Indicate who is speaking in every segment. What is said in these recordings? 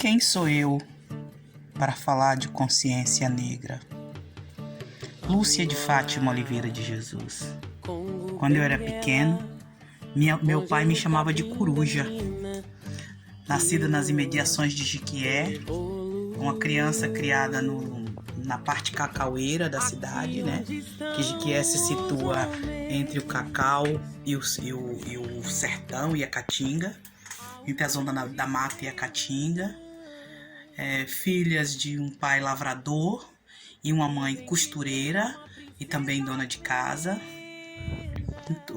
Speaker 1: Quem sou eu para falar de consciência negra? Lúcia de Fátima Oliveira de Jesus. Quando eu era pequeno, meu pai me chamava de Coruja. Nascida nas imediações de Jequié, uma criança criada na parte cacaueira da cidade, né? Que Jequié se situa entre o Cacau e o sertão e a Caatinga, entre a zona da mata e a Caatinga. Filhas de um pai lavrador e uma mãe costureira e também dona de casa.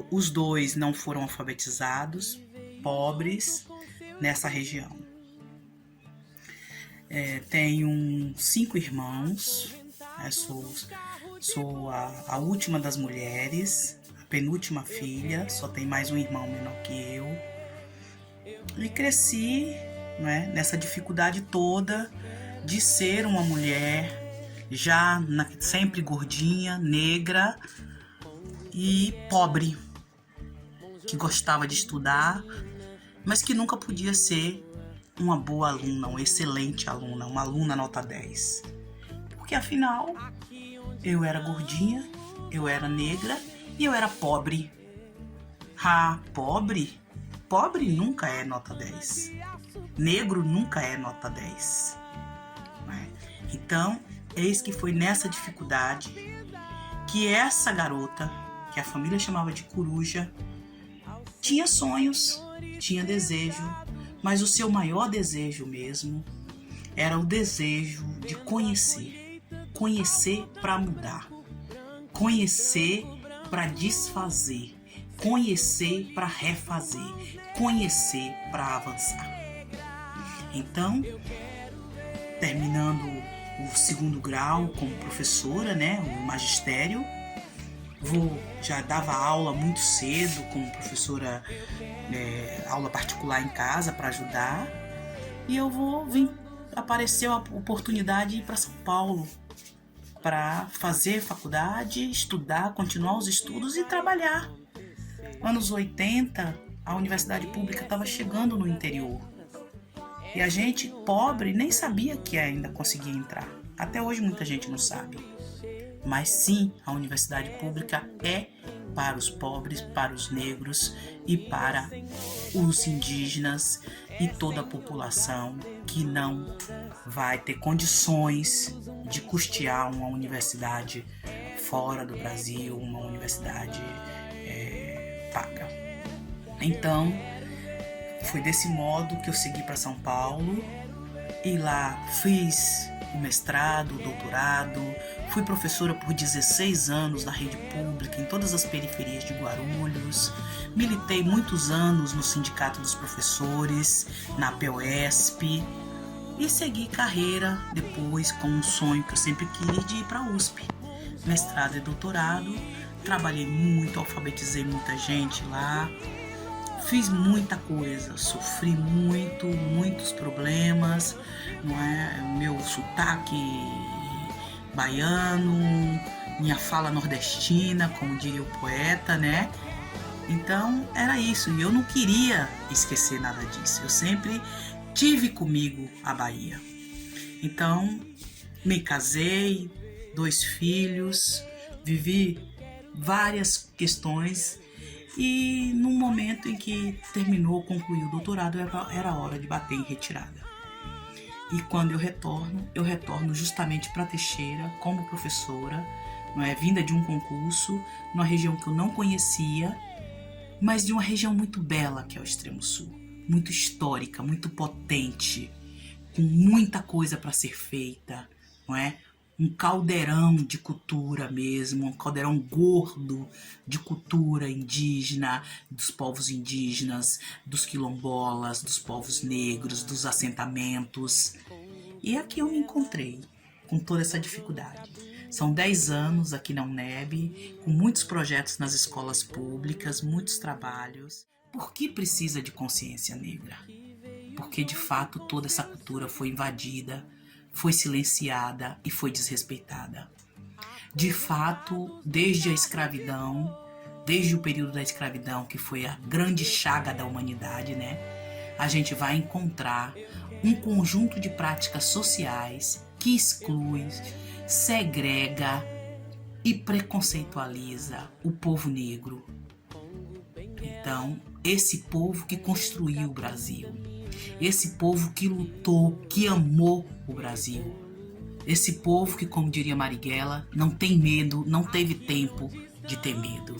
Speaker 1: Os dois não foram alfabetizados, pobres nessa região. Tenho 5 irmãos, sou a última das mulheres, a penúltima filha, só tem mais um irmão menor que eu. E cresci, né, nessa dificuldade toda de ser uma mulher sempre gordinha, negra e pobre, que gostava de estudar, mas que nunca podia ser uma boa aluna, uma excelente aluna, uma aluna nota 10. Porque afinal, eu era gordinha, eu era negra e eu era pobre. Pobre? Pobre nunca é nota 10. Negro nunca é nota 10. Então, eis que foi nessa dificuldade que essa garota, que a família chamava de Coruja, tinha sonhos, tinha desejo, mas o seu maior desejo mesmo era o desejo de conhecer. Conhecer para mudar. Conhecer para desfazer. Conhecer para refazer. Conhecer para avançar. Então, terminando o 2º grau como professora, né, o magistério, já dava aula muito cedo como professora, aula particular em casa para ajudar, e apareceu a oportunidade de ir para São Paulo para fazer faculdade, estudar, continuar os estudos e trabalhar. Anos 80, a universidade pública estava chegando no interior. E a gente, pobre, nem sabia que ainda conseguia entrar. Até hoje muita gente não sabe. Mas sim, a universidade pública é para os pobres, para os negros e para os indígenas e toda a população que não vai ter condições de custear uma universidade fora do Brasil, uma universidade paga. Então, foi desse modo que eu segui para São Paulo e lá fiz o mestrado, o doutorado, fui professora por 16 anos na rede pública em todas as periferias de Guarulhos, militei muitos anos no Sindicato dos Professores, na POSP e segui carreira depois com um sonho que eu sempre quis de ir para a USP, mestrado e doutorado. Trabalhei muito, alfabetizei muita gente lá, fiz muita coisa, sofri muitos problemas, não é? Meu sotaque baiano, minha fala nordestina, como diria o poeta, né? Então era isso, e eu não queria esquecer nada disso, eu sempre tive comigo a Bahia. Então me casei, 2 filhos, vivi várias questões. E no momento em que concluiu o doutorado, era hora de bater em retirada. E quando eu retorno justamente para Teixeira como professora, vinda de um concurso, numa região que eu não conhecia, mas de uma região muito bela, que é o Extremo Sul. Muito histórica, muito potente, com muita coisa para ser feita, não é? Um caldeirão de cultura mesmo, um caldeirão gordo de cultura indígena, dos povos indígenas, dos quilombolas, dos povos negros, dos assentamentos. E aqui eu me encontrei com toda essa dificuldade. São 10 anos aqui na UNEB, com muitos projetos nas escolas públicas, muitos trabalhos. Por que precisa de consciência negra? Porque de fato toda essa cultura foi invadida, foi silenciada e foi desrespeitada. De fato, desde a escravidão, desde o período da escravidão, que foi a grande chaga da humanidade, né? a gente vai encontrar um conjunto de práticas sociais que exclui, segrega e preconceitualiza o povo negro. Então, esse povo que construiu o Brasil, esse povo que lutou, que amou o Brasil, esse povo que, como diria Marighella, não tem medo, não teve tempo de ter medo.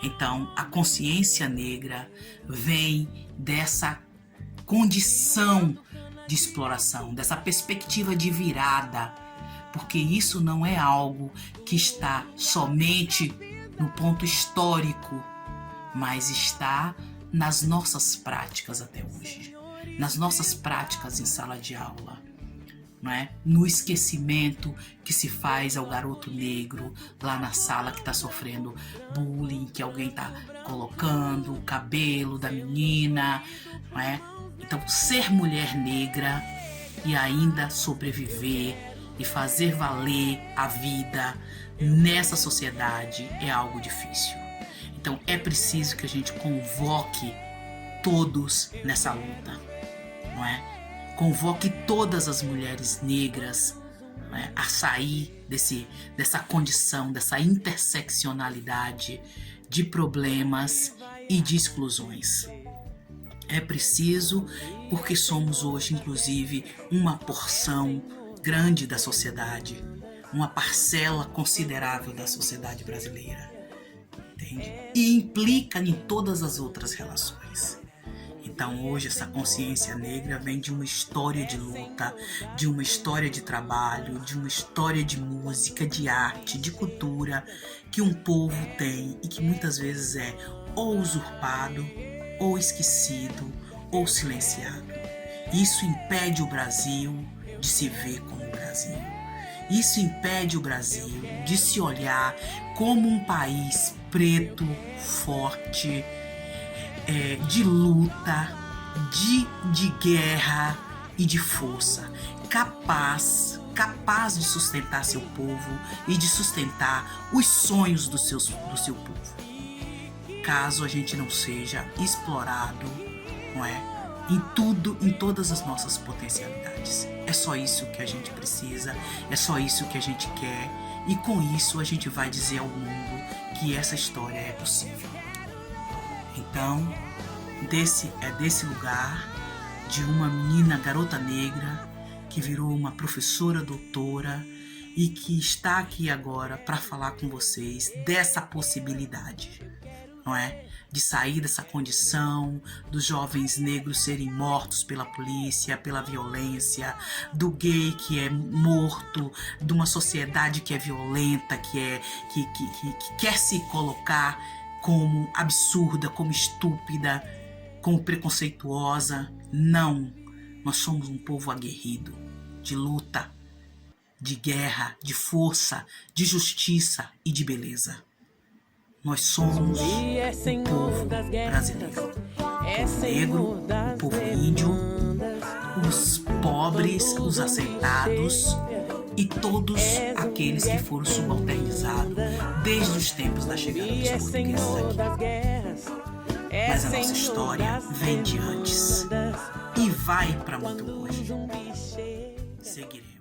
Speaker 1: Então, a consciência negra vem dessa condição de exploração, dessa perspectiva de virada, porque isso não é algo que está somente no ponto histórico, mas está nas nossas práticas até hoje, nas nossas práticas em sala de aula, não é? No esquecimento que se faz ao garoto negro lá na sala que está sofrendo bullying, que alguém está colocando o cabelo da menina, não é? Então, ser mulher negra e ainda sobreviver e fazer valer a vida nessa sociedade é algo difícil. Então, é preciso que a gente convoque todos nessa luta, não é? Convoque todas as mulheres negras, não é? A sair dessa condição, dessa interseccionalidade de problemas e de exclusões. É preciso, porque somos hoje, inclusive, uma porção grande da sociedade, uma parcela considerável da sociedade brasileira, entende? E implica em todas as outras relações. Então, hoje, essa consciência negra vem de uma história de luta, de uma história de trabalho, de uma história de música, de arte, de cultura, que um povo tem e que muitas vezes é ou usurpado, ou esquecido, ou silenciado. Isso impede o Brasil de se ver como Brasil. Isso impede o Brasil de se olhar como um país preto, forte, de luta, de guerra e de força, capaz de sustentar seu povo e de sustentar os sonhos do seu povo. Caso a gente não seja explorado, não é? Em todas as nossas potencialidades. É só isso que a gente precisa, é só isso que a gente quer, e com isso a gente vai dizer ao mundo que essa história é possível. Então, desse lugar de uma menina, garota negra, que virou uma professora doutora e que está aqui agora para falar com vocês dessa possibilidade, não é? De sair dessa condição dos jovens negros serem mortos pela polícia, pela violência, do gay que é morto, de uma sociedade que é violenta, que quer se colocar como absurda, como estúpida, como preconceituosa. Não, nós somos um povo aguerrido, de luta, de guerra, de força, de justiça e de beleza. Nós somos o povo brasileiro, o povo negro, o povo índio, os pobres, os aceitados e todos aqueles que foram subalternizados desde os tempos da chegada dos portugueses aqui. Mas a nossa história vem de antes e vai para muito longe. Seguiremos.